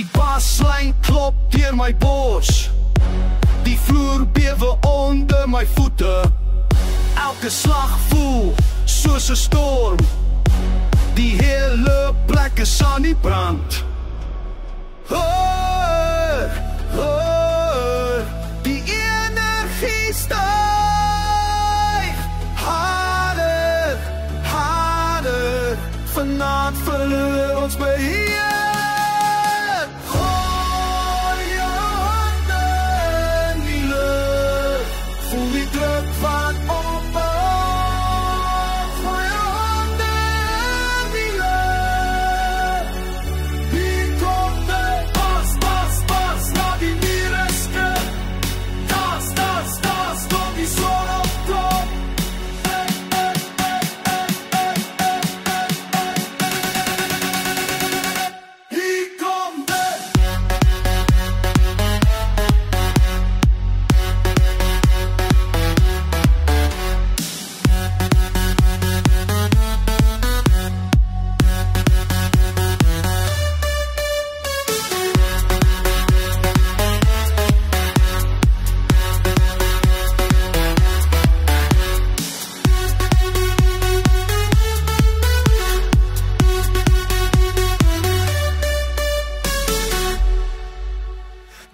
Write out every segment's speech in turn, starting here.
Die baslyn klop deur my bors. Die vloer bewe onder my voete. Elke slag voel soos 'n storm. Die hele plek is aan die brand. Hoor, hoor, die energie styg. Harder, harder, vanaand verloor ons beheer. Gooi jou hande in die lug, voel die druk van opbouw. Gooi jou hande in die lug. Hier komt de bas, bas, bas, laat die mieren skud. Das, das, das, tot die zon opkomt. Hier komt de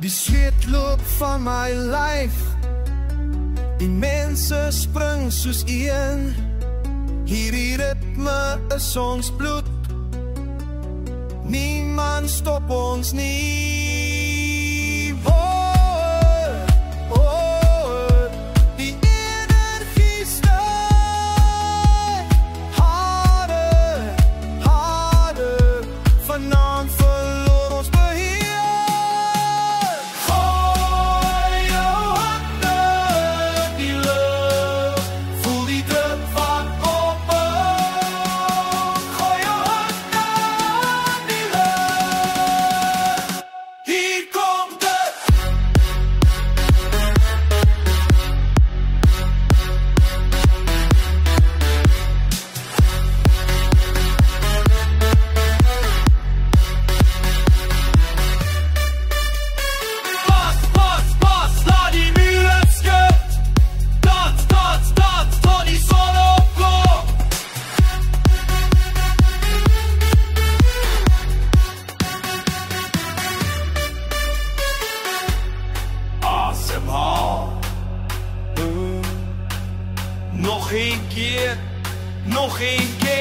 Die zweet loop van my lyf. Die mense spring soos een. Hierdie ritme is ons bloed. Niemand stop ons nie. Hoor, hoor, die energie styg. Harder, harder, vanaand verloor ons beheer. Gooi jou hande in die lug, voel die druk van opbouw. Gooi jou hande in die lug. Hier komt de bas, bas, bas, laat die muren skud. Dans, dans, dans, tot die zon opkomt. Asemhaal. Nog een keer, nog een keer.